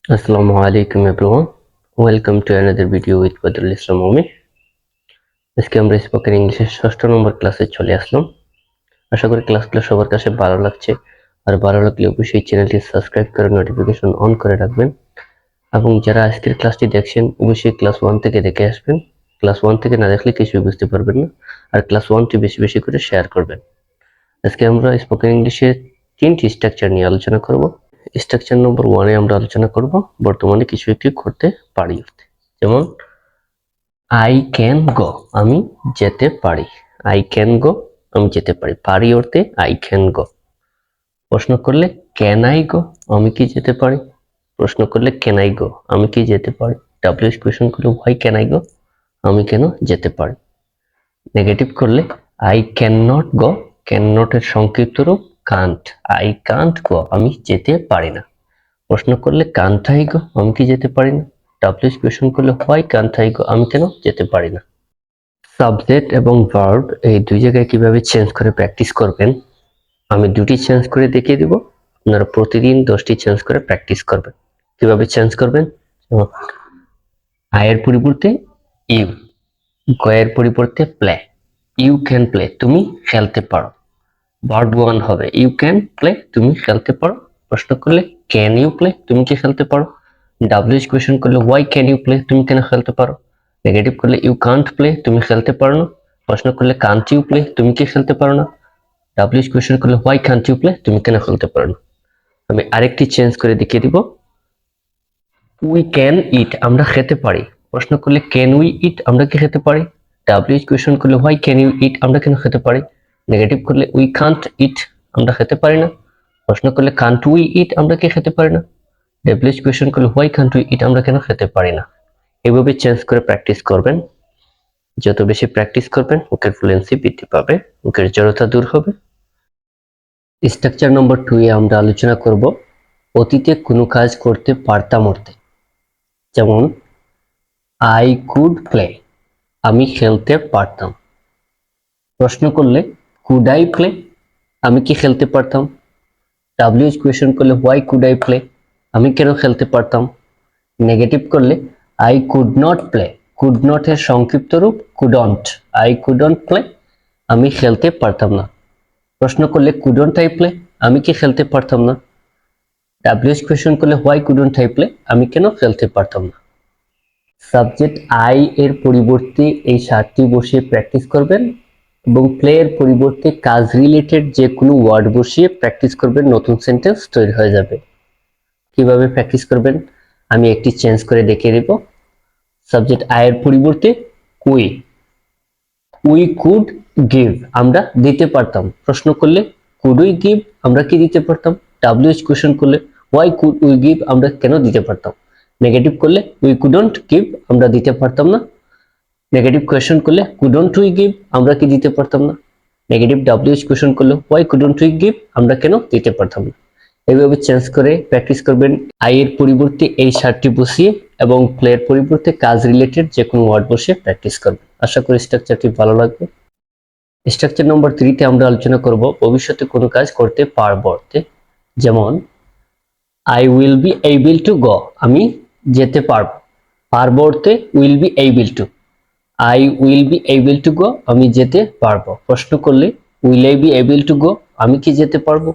Assalamu alaikum everyone. Welcome to another video with Badrul Islam Omi. আজকে আমরা spoken ইংলিশের 6ষ্ঠ নম্বর ক্লাসে চলে আসলাম। আশা করি ক্লাসগুলো সবার কাছে ভালো লাগছে, আর ভালো লাগলে অবশ্যই চ্যানেলটি সাবস্ক্রাইব করে নোটিফিকেশন অন করে রাখবেন। এবং যারা আজকের ক্লাসটি দেখছেন অবশ্যই ক্লাস 1 থেকে দেখে আসবেন। ক্লাস 1 থেকে না দেখলে কিছুই বুঝতে পারবেন না, আর ক্লাস 1টি বেশি বেশি করে শেয়ার করবেন। আজকে আমরা স্পোকেন ইংলিশের 3টি স্ট্রাকচার নিয়ে আলোচনা করব। স্ট্রাকচার নম্বর 1 এ আমরা আলোচনা করব বর্তমানে কিছু একটি করতে পারি। যেমন আই ক্যান গো, আমি যেতে পারি। আই ক্যান গো, আমি যেতে পারি। পারি অর্থে আই ক্যান গো। প্রশ্ন করলে ক্যান আই গো, আমি কি যেতে পারি। প্রশ্ন করলে ক্যান আই গো, আমি কি যেতে পারি। ডাব্লিউএস কোয়েশ্চন করলে হোয়াই ক্যান আই গো, আমি কেন যেতে পারি। নেগেটিভ করলে I can not go, can not এর সংক্ষিপ্ত রূপ কান্ট। আই কান্ট গো, আমি যেতে পারি না। প্রশ্ন করলে কান্ট আই গো, আমি কি যেতে পারি না। ডাব্লিউএস কোয়েশ্চন করলে হোয়াই কান্ট আই গো, আমি কেন যেতে পারি না। সাবজেক্ট এবং ভার্ব এই দুই জায়গায় কিভাবে চেঞ্জ করে প্র্যাকটিস করবেন আমি দুটি চেঞ্জ করে দেখিয়ে দিব। আপনারা প্রতিদিন 10টি চেঞ্জ করে প্র্যাকটিস করবেন। কিভাবে চেঞ্জ করবেন, আয়ের পরিবর্তে ইউ, গয়ের পরিবর্তে প্লে। ইউ ক্যান প্লে, তুমি খেলতে পারো। ভার্ব 1 হবে ইউ ক্যান প্লে, তুমি খেলতে পারো। প্রশ্ন করলে ক্যান ইউ প্লে, তুমি কি খেলতে পারো। ডাব্লিউএস কোয়েশ্চন করলে হোয়াই ক্যান ইউ প্লে, তুমি কেন খেলতে পারো। নেগেটিভ করলে ইউ কান্ট প্লে, তুমি খেলতে পারো না। প্রশ্ন করলে কান্ট ইউ প্লে, তুমি কি খেলতে পারো না। ডাব্লিউএস কোয়েশ্চন করলে হোয়াই কান্ট ইউ প্লে, তুমি কেন খেলতে পারো না। আমি আরেকটি চেঞ্জ করে দেখিয়ে দিব। উই ক্যান ইট, আমরা খেতে পারি। প্রশ্ন করলে ক্যান উই ইট, আমরা কি খেতে পারি। ডাব্লিউএস কোয়েশ্চন করলে হোয়াই ক্যান ইউ ইট, আমরা কেন খেতে পারি। নেগেটিভ করলে উই কান্ট ইট, আমরা খেতে পারি না। প্রশ্ন করলে কান্ট উই ইট, আমরা কি খেতে পারি না। ডাব্লিউএস কোয়েশ্চন করলে হোয়াই কান্ট উই ইট, আমরা কেন খেতে পারি না। এভাবে চেঞ্জ করে প্র্যাকটিস করবেন। যত বেশি প্র্যাকটিস করবেন মুখের ফ্লুয়েন্সি বৃদ্ধি পাবে, মুখের জড়তা দূর হবে। স্ট্রাকচার নম্বর 2 এ আমরা আলোচনা করব অতীতে কোনো কাজ করতে পারতাম অর্থে। যেমন আই কুড প্লে, আমি খেলতে পারতাম। প্রশ্ন করলে কুড আই প্লে, আমি কি খেলতে পারতাম। ডাব্লিউএস কোয়েশ্চন করলে হোয়াই কুড আই প্লে, আমি কেন খেলতে পারতাম। নেগেটিভ করলে I could not play, could not এর সংক্ষিপ্ত রূপ কুডন্ট। আই কুডন্ট প্লে, আমি খেলতে পারতাম না। প্রশ্ন করলে কুডন্ট আই প্লে, আমি কি খেলতে পারতাম না। ডাব্লিউএস কোয়েশ্চন করলে হোয়াই কুডন্ট আই প্লে, আমি কেন খেলতে পারতাম না। সাবজেক্ট আই এর পরিবর্তে এই 7টি বসিয়ে প্র্যাকটিস করবেন এবং প্লে এর পরিবর্তে কাজ রিলেটেড যে কোনো ওয়ার্ড বসিয়ে প্র্যাকটিস করবেন, নতুন সেন্টেন্স তৈরি হয়ে যাবে। কিভাবে প্র্যাকটিস করবেন আমি একটি চেঞ্জ করে দেখিয়ে দেব। সাবজেক্ট আই এর পরিবর্তে উই, উই কুড গিভ, আমরা দিতে পারতাম। প্রশ্ন করলে কুড উই গিভ, আমরা কি দিতে পারতাম। ডাব্লিউএস কোয়েশ্চন করলে হোয়াই কুড উই গিভ, আমরা কেন দিতে পারতাম। নেগেটিভ করলে উই কুডন্ট গিভ, আমরা দিতে পারতাম না। নেগেটিভ কোয়েশ্চন করলে কুডন্ট উই গিভ, আমরা কি দিতে পারতাম না। নেগেটিভ ডাব্লিউএস কোয়েশ্চন করলে হোয়াই কুডন্ট উই গিভ, আমরা কেন দিতে পারতাম না। এইভাবে চেঞ্জ করে প্র্যাকটিস করবেন। আই এর পরিবর্তে এই 7টি বসিয়ে এবং প্লে এর পরিবর্তে কাজ রিলেটেড যে কোনো ওয়ার্ড বসিয়ে প্র্যাকটিস করবেন। আশা করি স্ট্রাকচারটি ভালো লাগবে। স্ট্রাকচার নম্বর 3 তে আমরা আলোচনা করব ভবিষ্যতে কোনো কাজ করতে পারবো অর্থে। যেমন I will be able to go, আমি যেতে পারবো। পারবো অর্থে will be able two. I will be able to go, আমি যেতে পারবো। প্রশ্ন করলে will I B able to go, আমি কি যেতে পারবো।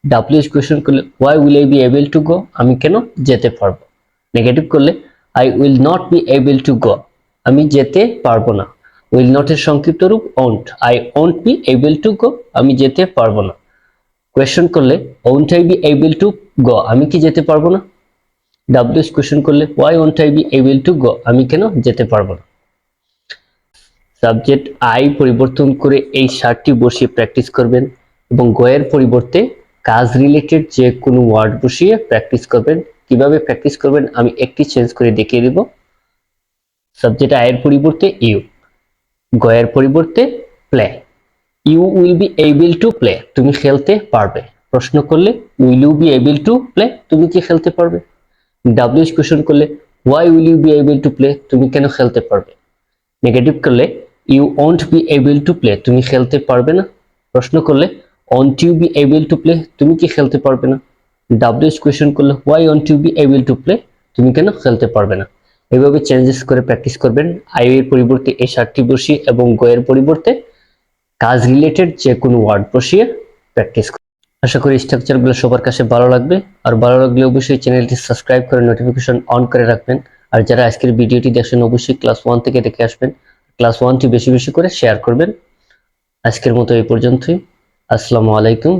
ডাব্লিউএস কোয়েশ্চন করলে why will I B able to go, আমি কেন যেতে পারবো। নেগেটিভ করলে I will not be able to go, আমি যেতে পারবো না। উইল নট এর সংক্ষিপ্ত রূপ won't. I won't be able to go, আমি যেতে পারবো না। কোয়েশ্চন করলে won't I B able to go, আমি কি যেতে পারবো না। ডাব্লিউএস কোয়েশ্চন করলে why won't I B able to go, আমি কেন যেতে পারবো না। সাবজেক্ট আই পরিবর্তন করে এই 7টি বসিয়ে প্র্যাকটিস করবেন এবং গোয়ের পরিবর্তে কাজ রিলেটেড যে কোনো ওয়ার্ড বসিয়ে প্র্যাকটিস করবেন। কিভাবে প্র্যাকটিস করবেন আমি একটি চেঞ্জ করে দেখিয়ে দিব। সাবজেক্ট আই এর পরিবর্তে ইউ, গোয়ের পরিবর্তে play. You will be able to play, তুমি খেলতে পারবে। প্রশ্ন করলে will you be able to play, তুমি কি খেলতে পারবে। ডাব্লিউএস কোয়েশ্চন করলে why will you be able to play, তুমি কেন খেলতে পারবে। নেগেটিভ করলে you won't be able to play, তুমি খেলতে পারবে না। প্রশ্ন করলে won't you be able to play, তুমি কি খেলতে পারবে না। ডাব্লিউ কোয়েশ্চেন করলে why won't you be able to play, তুমি কেন খেলতে পারবে না। এইভাবে চেঞ্জেস করে প্র্যাকটিস করবেন। আই এর পরিবর্তে এই সারটি বসিয়ে এবং গো এর পরিবর্তে কাজ রিলেটেড যে কোনো ওয়ার্ড বসিয়ে প্র্যাকটিস করবেন। আশা করি স্ট্রাকচারগুলো সবার কাছে ভালো লাগবে। আর ভালো লাগলে অবশ্যই চ্যানেলটি সাবস্ক্রাইব করে নোটিফিকেশন অন করে রাখবেন। আর যারা আজকের ভিডিওটি দেখছেন অবশ্যই ক্লাস 1 থেকে দেখে আসবেন। ক্লাস 1টি বেশি বেশি করে শেয়ার করবেন। আজকের মতো এই পর্যন্তই। আসসালামু আলাইকুম।